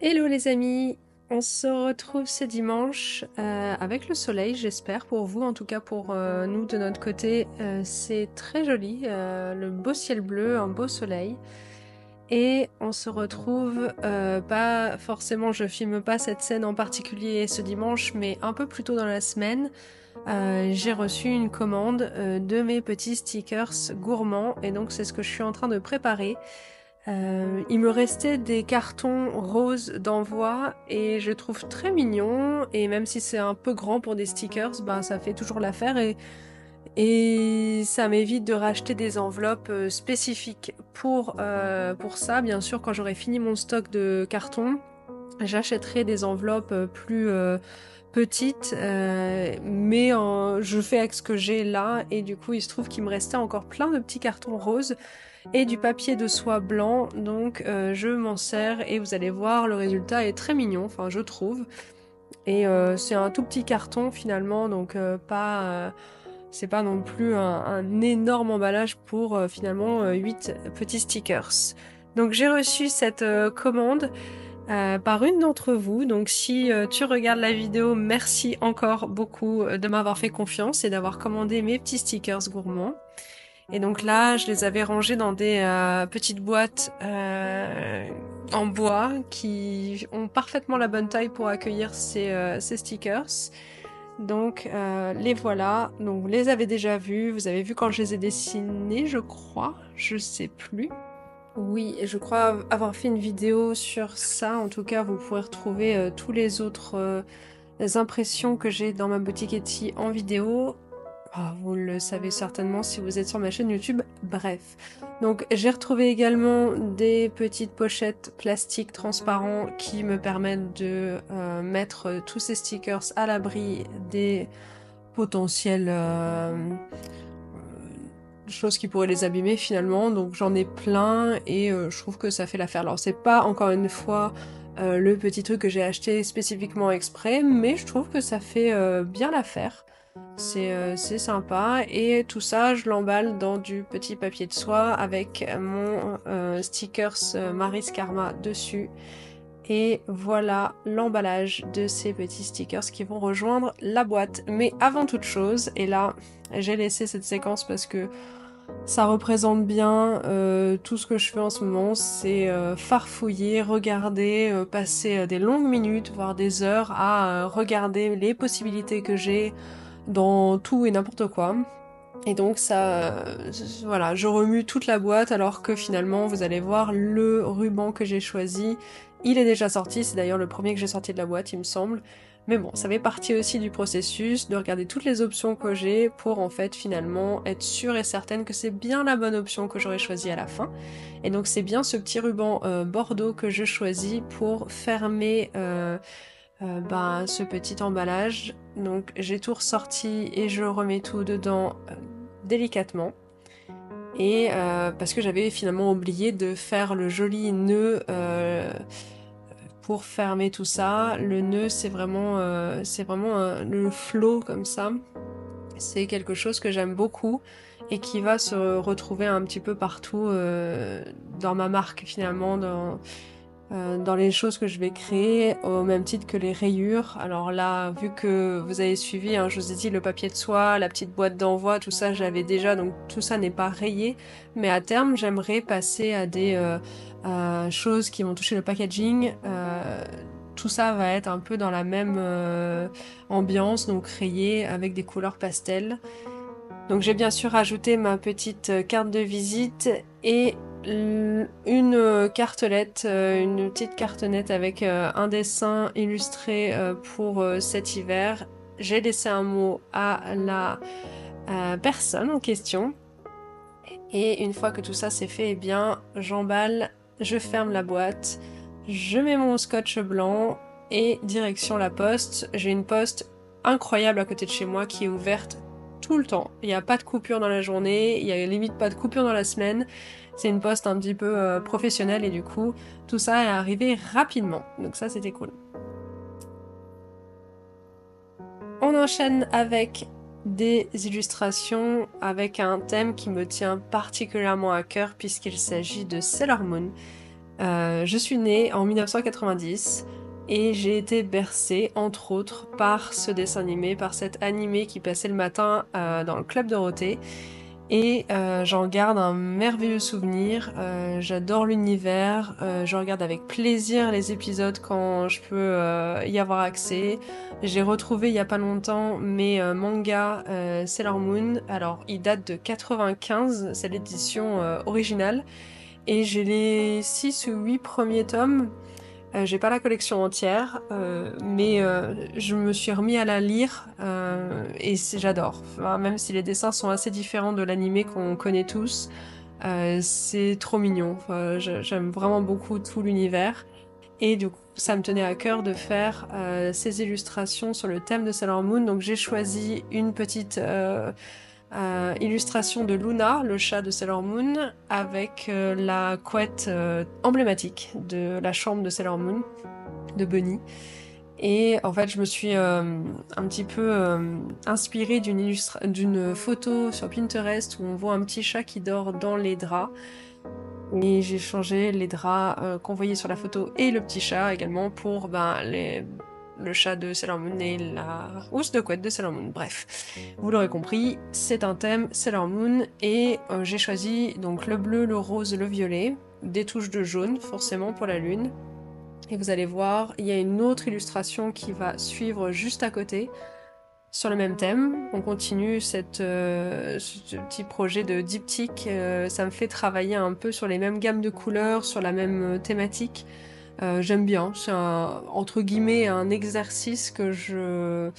Hello les amis, on se retrouve ce dimanche avec le soleil, j'espère, pour vous, en tout cas pour nous de notre côté. C'est très joli, le beau ciel bleu, un beau soleil. Et on se retrouve, pas forcément, je filme pas cette scène en particulier ce dimanche, mais un peu plus tôt dans la semaine. J'ai reçu une commande de mes petits stickers gourmands et donc c'est ce que je suis en train de préparer. Il me restait des cartons roses d'envoi et je trouve très mignon, et même si c'est un peu grand pour des stickers, bah ça fait toujours l'affaire et ça m'évite de racheter des enveloppes spécifiques pour ça. Bien sûr, quand j'aurai fini mon stock de cartons, j'achèterai des enveloppes plus petites, mais je fais avec ce que j'ai là, et du coup il se trouve qu'il me restait encore plein de petits cartons roses et du papier de soie blanc, donc je m'en sers et vous allez voir, le résultat est très mignon, enfin je trouve. Et c'est un tout petit carton finalement, donc c'est pas non plus un énorme emballage pour finalement 8 petits stickers. Donc j'ai reçu cette commande par une d'entre vous, donc si tu regardes la vidéo, merci encore beaucoup de m'avoir fait confiance et d'avoir commandé mes petits stickers gourmands. Et donc là, je les avais rangés dans des petites boîtes en bois qui ont parfaitement la bonne taille pour accueillir ces stickers. Donc les voilà. Donc vous les avez déjà vus. Vous avez vu quand je les ai dessinés, je crois. Je sais plus. Oui, je crois avoir fait une vidéo sur ça. En tout cas, vous pourrez retrouver tous les autres impressions que j'ai dans ma boutique Etsy en vidéo. Ah, vous le savez certainement si vous êtes sur ma chaîne YouTube. Bref. Donc j'ai retrouvé également des petites pochettes plastiques transparents qui me permettent de mettre tous ces stickers à l'abri des potentielles choses qui pourraient les abîmer finalement. Donc j'en ai plein et je trouve que ça fait l'affaire. Alors c'est pas encore une fois le petit truc que j'ai acheté spécifiquement exprès, mais je trouve que ça fait bien l'affaire. C'est sympa, et tout ça je l'emballe dans du petit papier de soie avec mon stickers Maris Karma dessus, et voilà l'emballage de ces petits stickers qui vont rejoindre la boîte. Mais avant toute chose, et là j'ai laissé cette séquence parce que ça représente bien tout ce que je fais en ce moment, c'est farfouiller, regarder, passer des longues minutes, voire des heures à regarder les possibilités que j'ai dans tout et n'importe quoi. Et donc ça, voilà, je remue toute la boîte alors que finalement vous allez voir le ruban que j'ai choisi, il est déjà sorti, c'est d'ailleurs le premier que j'ai sorti de la boîte il me semble. Mais bon, ça fait partie aussi du processus de regarder toutes les options que j'ai pour en fait finalement être sûre et certaine que c'est bien la bonne option que j'aurais choisie à la fin. Et donc c'est bien ce petit ruban bordeaux que je choisis pour fermer ce petit emballage. Donc j'ai tout ressorti et je remets tout dedans délicatement. Et parce que j'avais finalement oublié de faire le joli nœud pour fermer tout ça. Le nœud c'est vraiment le flow comme ça. C'est quelque chose que j'aime beaucoup et qui va se retrouver un petit peu partout dans ma marque finalement, dans les choses que je vais créer, au même titre que les rayures. Alors là, vu que vous avez suivi, hein, je vous ai dit le papier de soie, la petite boîte d'envoi, tout ça j'avais déjà, donc tout ça n'est pas rayé. Mais à terme, j'aimerais passer à des choses qui vont toucher le packaging. Tout ça va être un peu dans la même ambiance, donc rayé avec des couleurs pastel. Donc j'ai bien sûr ajouté ma petite carte de visite et une cartelette, une petite cartonnette avec un dessin illustré pour cet hiver. J'ai laissé un mot à la personne en question. Et une fois que tout ça c'est fait, eh bien j'emballe, je ferme la boîte, je mets mon scotch blanc et direction la poste. J'ai une poste incroyable à côté de chez moi qui est ouverte tout le temps. Il n'y a pas de coupure dans la journée, il n'y a limite pas de coupure dans la semaine. C'est une poste un petit peu professionnelle et du coup, tout ça est arrivé rapidement. Donc ça, c'était cool. On enchaîne avec des illustrations avec un thème qui me tient particulièrement à cœur puisqu'il s'agit de Sailor Moon. Je suis née en 1990 et j'ai été bercée, entre autres, par ce dessin animé, par cet animé qui passait le matin dans le Club Dorothée. Et j'en garde un merveilleux souvenir. J'adore l'univers. Je regarde avec plaisir les épisodes quand je peux y avoir accès. J'ai retrouvé il y a pas longtemps mes mangas Sailor Moon. Alors, ils datent de 95, c'est l'édition originale. Et j'ai les 6 ou 8 premiers tomes. J'ai pas la collection entière, mais je me suis remis à la lire et j'adore. Enfin, même si les dessins sont assez différents de l'animé qu'on connaît tous, c'est trop mignon. Enfin, j'aime vraiment beaucoup tout l'univers. Et du coup, ça me tenait à cœur de faire ces illustrations sur le thème de Sailor Moon. Donc j'ai choisi une petite illustration de Luna, le chat de Sailor Moon, avec la couette emblématique de la chambre de Sailor Moon, de Bunny. Et en fait, je me suis un petit peu inspirée d'une photo sur Pinterest où on voit un petit chat qui dort dans les draps. Et j'ai changé les draps qu'on voyait sur la photo et le petit chat également pour le chat de Sailor Moon et la housse de couette de Sailor Moon. Bref, vous l'aurez compris, c'est un thème Sailor Moon et j'ai choisi donc le bleu, le rose, le violet, des touches de jaune forcément pour la lune. Et vous allez voir, il y a une autre illustration qui va suivre juste à côté sur le même thème. On continue ce petit projet de diptyque. Ça me fait travailler un peu sur les mêmes gammes de couleurs, sur la même thématique. J'aime bien, c'est entre guillemets un exercice que je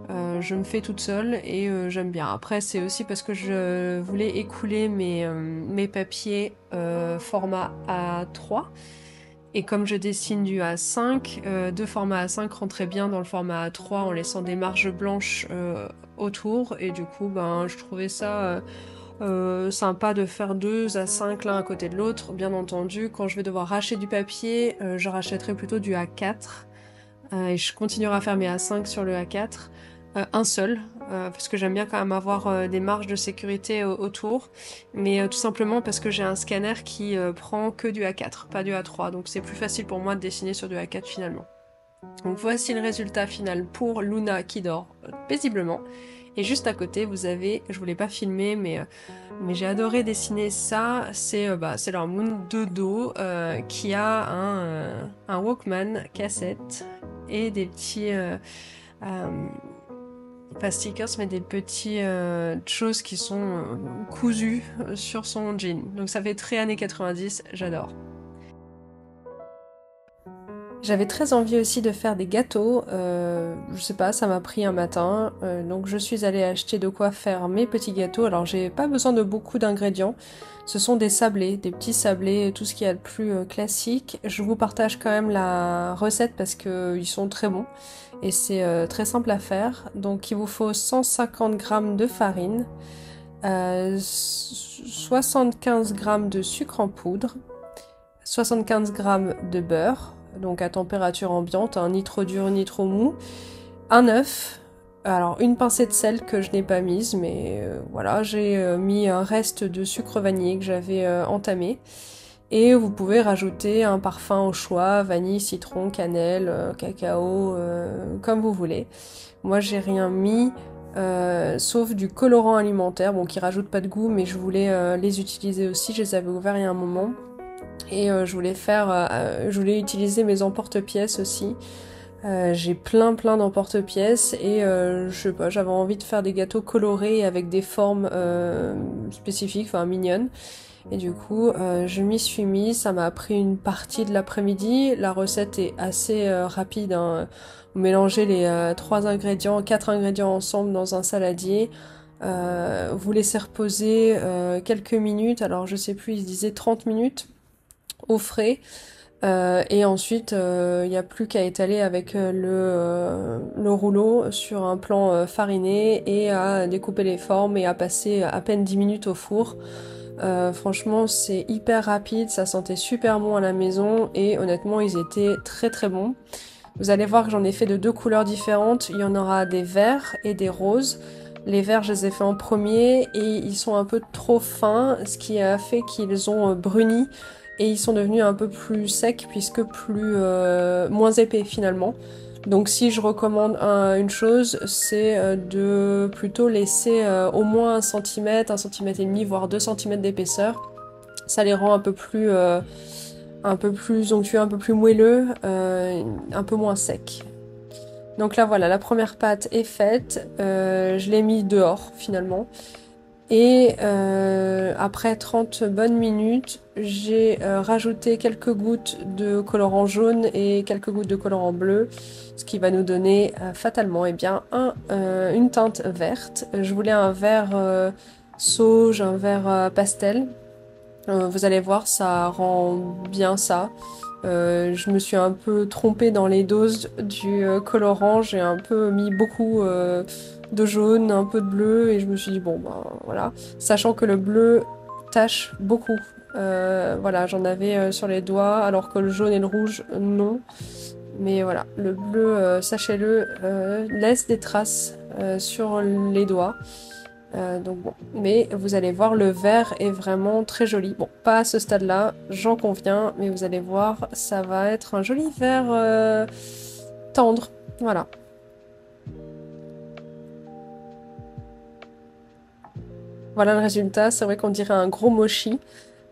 me fais toute seule et j'aime bien. Après c'est aussi parce que je voulais écouler mes papiers format A3 et comme je dessine du A5, deux formats A5 rentraient bien dans le format A3 en laissant des marges blanches autour et du coup ben je trouvais ça sympa de faire deux A5 l'un à côté de l'autre. Bien entendu, quand je vais devoir racheter du papier, je rachèterai plutôt du A4 et je continuerai à faire mes A5 sur le A4. Un seul, parce que j'aime bien quand même avoir des marges de sécurité autour, mais tout simplement parce que j'ai un scanner qui prend que du A4, pas du A3, donc c'est plus facile pour moi de dessiner sur du A4 finalement. Donc voici le résultat final pour Luna qui dort paisiblement. Et juste à côté, vous avez, je voulais pas filmer, mais j'ai adoré dessiner ça, c'est Sailor Moon de dos qui a un Walkman cassette et des petits... pas stickers, mais des petites choses qui sont cousues sur son jean. Donc ça fait très années 90, j'adore. J'avais très envie aussi de faire des gâteaux, je sais pas, ça m'a pris un matin, donc je suis allée acheter de quoi faire mes petits gâteaux. Alors j'ai pas besoin de beaucoup d'ingrédients, ce sont des sablés, des petits sablés, tout ce qu'il y a de plus classique. Je vous partage quand même la recette parce qu'ils sont très bons et c'est très simple à faire. Donc il vous faut 150 g de farine, 75 g de sucre en poudre, 75 g de beurre, donc à température ambiante, ni trop dur ni trop mou, un œuf, alors une pincée de sel que je n'ai pas mise, mais voilà, j'ai mis un reste de sucre vanillé que j'avais entamé, et vous pouvez rajouter un parfum au choix, vanille, citron, cannelle, cacao, comme vous voulez. Moi j'ai rien mis, sauf du colorant alimentaire, bon qui rajoute pas de goût, mais je voulais les utiliser aussi, je les avais ouverts il y a un moment. Et je voulais utiliser mes emporte-pièces aussi. J'ai plein d'emporte-pièces et je sais pas, j'avais envie de faire des gâteaux colorés avec des formes spécifiques, enfin mignonnes. Et du coup, je m'y suis mise, ça m'a pris une partie de l'après-midi. La recette est assez rapide, hein. Vous mélangez les 4 ingrédients ensemble dans un saladier. Vous laissez reposer quelques minutes, alors je sais plus, il se disait 30 minutes au frais. Et ensuite, il n'y a plus qu'à étaler avec le rouleau sur un plan fariné et à découper les formes et à passer à peine 10 minutes au four. Franchement, c'est hyper rapide, ça sentait super bon à la maison et honnêtement, ils étaient très bons. Vous allez voir que j'en ai fait de deux couleurs différentes. Il y en aura des verts et des roses. Les verts, je les ai fait en premier et ils sont un peu trop fins, ce qui a fait qu'ils ont bruni. et ils sont devenus un peu plus secs puisque moins épais finalement. Donc si je recommande une chose, c'est de plutôt laisser au moins 1 cm et demi, voire 2 cm d'épaisseur. Ça les rend un peu plus onctueux, un peu plus moelleux, un peu moins secs. Donc là voilà, la première pâte est faite, je l'ai mis dehors finalement. Et après 30 bonnes minutes, j'ai rajouté quelques gouttes de colorant jaune et quelques gouttes de colorant bleu, ce qui va nous donner fatalement eh bien, une teinte verte. Je voulais un vert sauge, un vert pastel. Vous allez voir, ça rend bien ça. Je me suis un peu trompée dans les doses du colorant, j'ai un peu mis beaucoup de jaune, un peu de bleu et je me suis dit bon ben voilà, sachant que le bleu tache beaucoup. Voilà, j'en avais sur les doigts alors que le jaune et le rouge non. Mais voilà, le bleu, sachez-le, laisse des traces sur les doigts. Donc bon, mais vous allez voir, le vert est vraiment très joli. Bon, pas à ce stade-là, j'en conviens, mais vous allez voir, ça va être un joli vert tendre. Voilà. Voilà le résultat. C'est vrai qu'on dirait un gros mochi,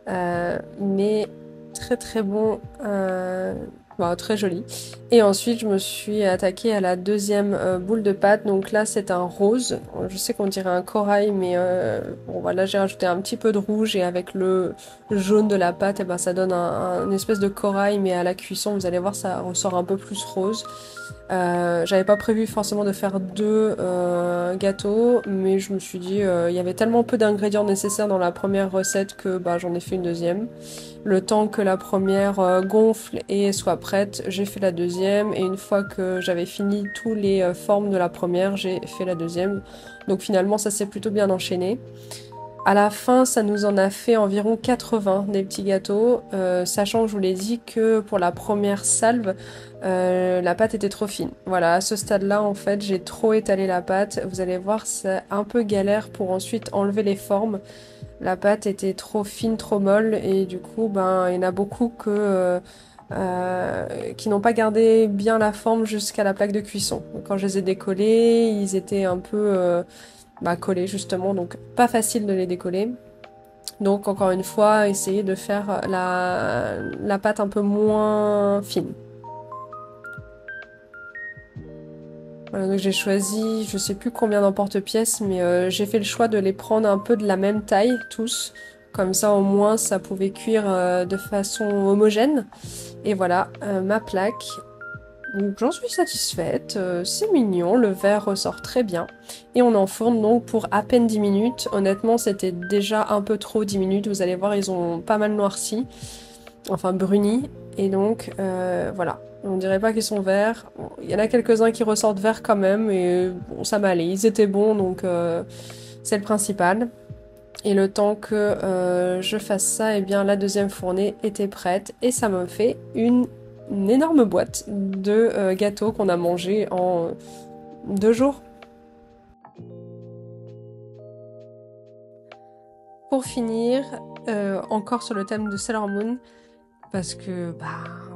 mais très très bon. Bah, très joli. Et ensuite, je me suis attaquée à la deuxième boule de pâte. Donc là, c'est un rose. Je sais qu'on dirait un corail, mais bon, voilà, j'ai rajouté un petit peu de rouge et avec le jaune de la pâte, et ben, ça donne une espèce de corail, mais à la cuisson, vous allez voir, ça ressort un peu plus rose. J'avais pas prévu forcément de faire deux gâteaux, mais je me suis dit, il y avait tellement peu d'ingrédients nécessaires dans la première recette que bah, j'en ai fait une deuxième. Le temps que la première gonfle et soit prête, j'ai fait la deuxième. Et une fois que j'avais fini toutes les formes de la première, j'ai fait la deuxième. Donc finalement, ça s'est plutôt bien enchaîné. À la fin, ça nous en a fait environ 80 des petits gâteaux, sachant que je vous l'ai dit que pour la première salve, la pâte était trop fine. Voilà, à ce stade-là, en fait, j'ai trop étalé la pâte. Vous allez voir, c'est un peu galère pour ensuite enlever les formes. La pâte était trop fine, trop molle, et du coup, ben, il y en a beaucoup qui n'ont pas gardé bien la forme jusqu'à la plaque de cuisson. Donc, quand je les ai décollés, ils étaient un peu collés justement, donc pas facile de les décoller. Donc encore une fois, essayez de faire la pâte un peu moins fine. Voilà, donc j'ai choisi, je sais plus combien d'emporte-pièces, mais j'ai fait le choix de les prendre un peu de la même taille, tous. Comme ça, au moins, ça pouvait cuire de façon homogène. Et voilà, ma plaque. Donc j'en suis satisfaite, c'est mignon, le verre ressort très bien. Et on enfourne donc pour à peine 10 minutes. Honnêtement, c'était déjà un peu trop 10 minutes. Vous allez voir, ils ont pas mal noirci, enfin bruni. Et donc voilà, on dirait pas qu'ils sont verts. Bon, il y en a quelques-uns qui ressortent verts quand même, et bon, ça m'allait. Ils étaient bons, donc c'est le principal. Et le temps que je fasse ça, eh bien la deuxième fournée était prête et ça me fait une énorme boîte de gâteaux qu'on a mangé en 2 jours. Pour finir, encore sur le thème de Sailor Moon, parce que bah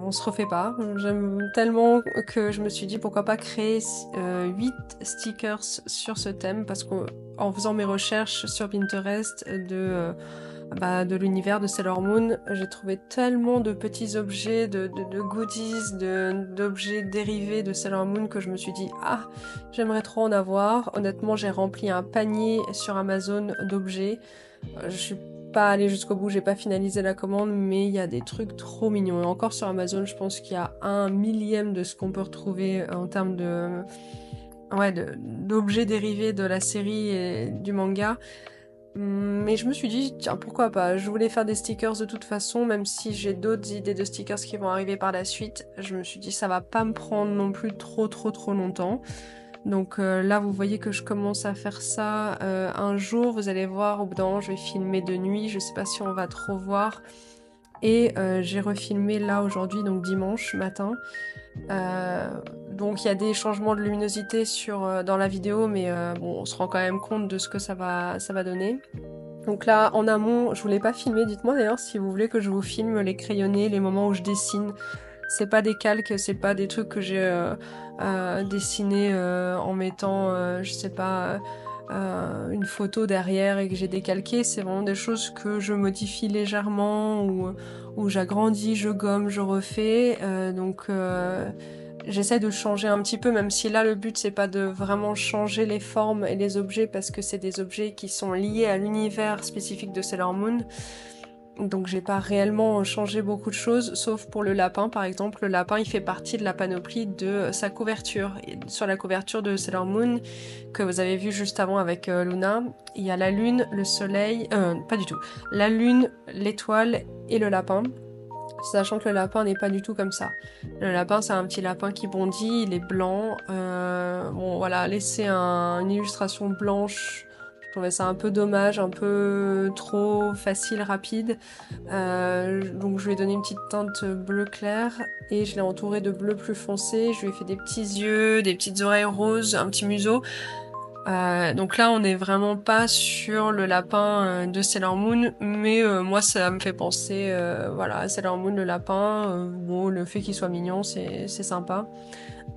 on se refait pas. J'aime tellement que je me suis dit pourquoi pas créer 8 stickers sur ce thème, parce qu'en faisant mes recherches sur Pinterest de l'univers de Sailor Moon, j'ai trouvé tellement de petits objets, de goodies, d'objets dérivés de Sailor Moon que je me suis dit ah, j'aimerais trop en avoir. Honnêtement, j'ai rempli un panier sur Amazon d'objets. Je suis pas allée jusqu'au bout, j'ai pas finalisé la commande, mais il y a des trucs trop mignons. Et encore sur Amazon, je pense qu'il y a 1 millième de ce qu'on peut retrouver en termes d'objets dérivés de la série et du manga. Mais je me suis dit, tiens, pourquoi pas. Je voulais faire des stickers de toute façon, même si j'ai d'autres idées de stickers qui vont arriver par la suite. Je me suis dit, ça va pas me prendre non plus trop longtemps. Donc là, vous voyez que je commence à faire ça un jour. Vous allez voir, au bout d'un moment, je vais filmer de nuit. Je sais pas si on va trop voir. Et j'ai refilmé là aujourd'hui, donc dimanche matin. Donc il y a des changements de luminosité dans la vidéo, mais bon, on se rend quand même compte de ce que ça va donner. Donc là, en amont, je voulais pas filmer. Dites-moi d'ailleurs si vous voulez que je vous filme les crayonnés, les moments où je dessine. C'est pas des calques, c'est pas des trucs que j'ai dessinés en mettant, je sais pas, une photo derrière et que j'ai décalqué. C'est vraiment des choses que je modifie légèrement ou j'agrandis, je gomme, je refais. J'essaie de changer un petit peu, même si là le but c'est pas de vraiment changer les formes et les objets parce que c'est des objets qui sont liés à l'univers spécifique de Sailor Moon. Donc j'ai pas réellement changé beaucoup de choses, sauf pour le lapin par exemple. Le lapin il fait partie de la panoplie de sa couverture. Et sur la couverture de Sailor Moon, que vous avez vu juste avant avec Luna, il y a la lune, le soleil, pas du tout, la lune, l'étoile et le lapin. Sachant que le lapin n'est pas du tout comme ça. Le lapin, c'est un petit lapin qui bondit, il est blanc. Bon, voilà, laisser une illustration blanche, je trouvais ça un peu dommage, un peu trop facile, rapide. Donc je lui ai donné une petite teinte bleu clair et je l'ai entouré de bleu plus foncé. Je lui ai fait des petits yeux, des petites oreilles roses, un petit museau. Donc là, on n'est vraiment pas sur le lapin de Sailor Moon, mais moi, ça me fait penser, voilà, à Sailor Moon, le lapin. Bon, le fait qu'il soit mignon, c'est sympa.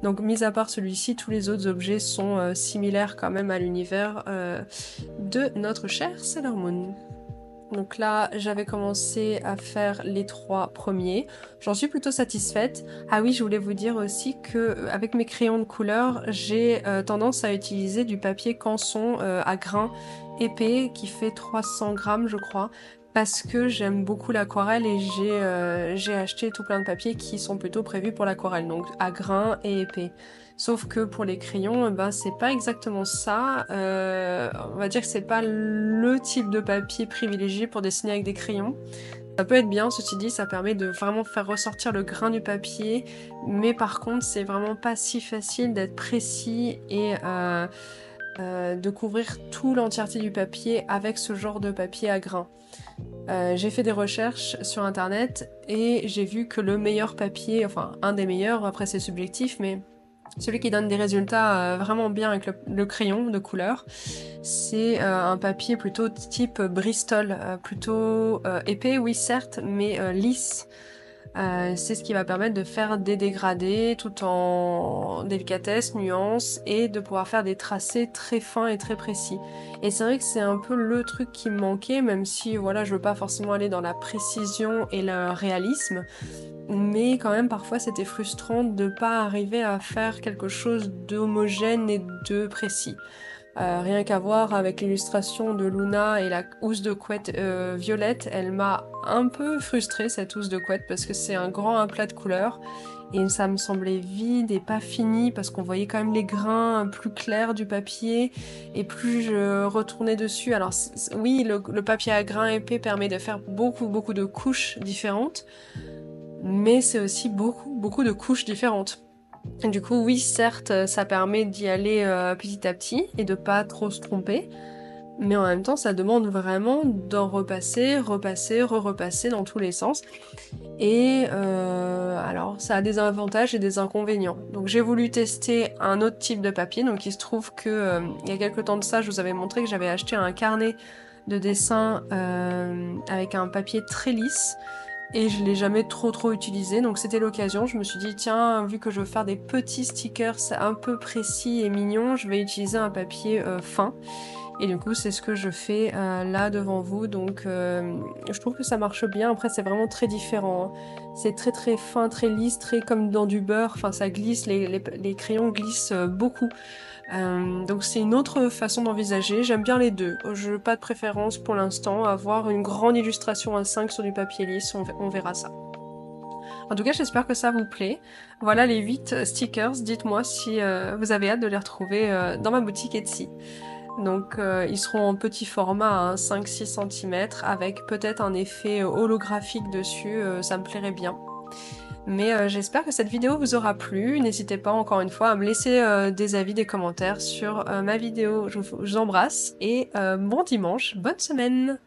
Donc, mis à part celui-ci, tous les autres objets sont similaires quand même à l'univers de notre chère Sailor Moon. Donc là, j'avais commencé à faire les 3 premiers. J'en suis plutôt satisfaite. Ah oui, je voulais vous dire aussi que avec mes crayons de couleur, j'ai tendance à utiliser du papier canson à grains épais qui fait 300 grammes, je crois, parce que j'aime beaucoup l'aquarelle et j'ai acheté tout plein de papiers qui sont plutôt prévus pour l'aquarelle, donc à grains et épais. Sauf que pour les crayons, ben c'est pas exactement ça. On va dire que c'est pas le type de papier privilégié pour dessiner avec des crayons. Ça peut être bien, ceci dit, ça permet de vraiment faire ressortir le grain du papier, mais par contre, c'est vraiment pas si facile d'être précis et de couvrir tout l'entièreté du papier avec ce genre de papier à grains. J'ai fait des recherches sur internet et j'ai vu que le meilleur papier, enfin un des meilleurs, après c'est subjectif, mais celui qui donne des résultats vraiment bien avec le crayon de couleur, c'est un papier plutôt type Bristol, plutôt épais, oui certes, mais lisse. C'est ce qui va permettre de faire des dégradés tout en délicatesse, nuance et de pouvoir faire des tracés très fins et très précis. Et c'est vrai que c'est un peu le truc qui me manquait, même si voilà, je veux pas forcément aller dans la précision et le réalisme, mais quand même parfois c'était frustrant de pas arriver à faire quelque chose d'homogène et de précis. Rien qu'à voir avec l'illustration de Luna et la housse de couette violette, elle m'a un peu frustrée cette housse de couette parce que c'est un grand aplat de couleurs et ça me semblait vide et pas fini parce qu'on voyait quand même les grains plus clairs du papier et plus je retournais dessus. Alors oui, le papier à grains épais permet de faire beaucoup de couches différentes, mais c'est aussi beaucoup de couches différentes. Du coup, oui, certes, ça permet d'y aller petit à petit et de pas trop se tromper, mais en même temps, ça demande vraiment d'en repasser, repasser dans tous les sens. Et alors, ça a des avantages et des inconvénients. Donc, j'ai voulu tester un autre type de papier. Donc, il se trouve que il y a quelques temps de ça, je vous avais montré que j'avais acheté un carnet de dessin avec un papier très lisse. Et je l'ai jamais trop utilisé, donc c'était l'occasion. Je me suis dit, tiens, vu que je veux faire des petits stickers un peu précis et mignons, je vais utiliser un papier fin. Et du coup, c'est ce que je fais là devant vous. Donc, je trouve que ça marche bien. Après, c'est vraiment très différent. Hein. C'est très fin, très lisse, très comme dans du beurre. Enfin, ça glisse, les crayons glissent beaucoup. Donc c'est une autre façon d'envisager, j'aime bien les deux, je n'ai pas de préférence pour l'instant, avoir une grande illustration à 5 sur du papier lisse, on verra ça. En tout cas j'espère que ça vous plaît, voilà les 8 stickers, dites-moi si vous avez hâte de les retrouver dans ma boutique Etsy. Donc ils seront en petit format, hein, 5-6 cm, avec peut-être un effet holographique dessus, ça me plairait bien. Mais j'espère que cette vidéo vous aura plu. N'hésitez pas encore une fois à me laisser des avis, des commentaires sur ma vidéo. Je vous embrasse et bon dimanche, bonne semaine!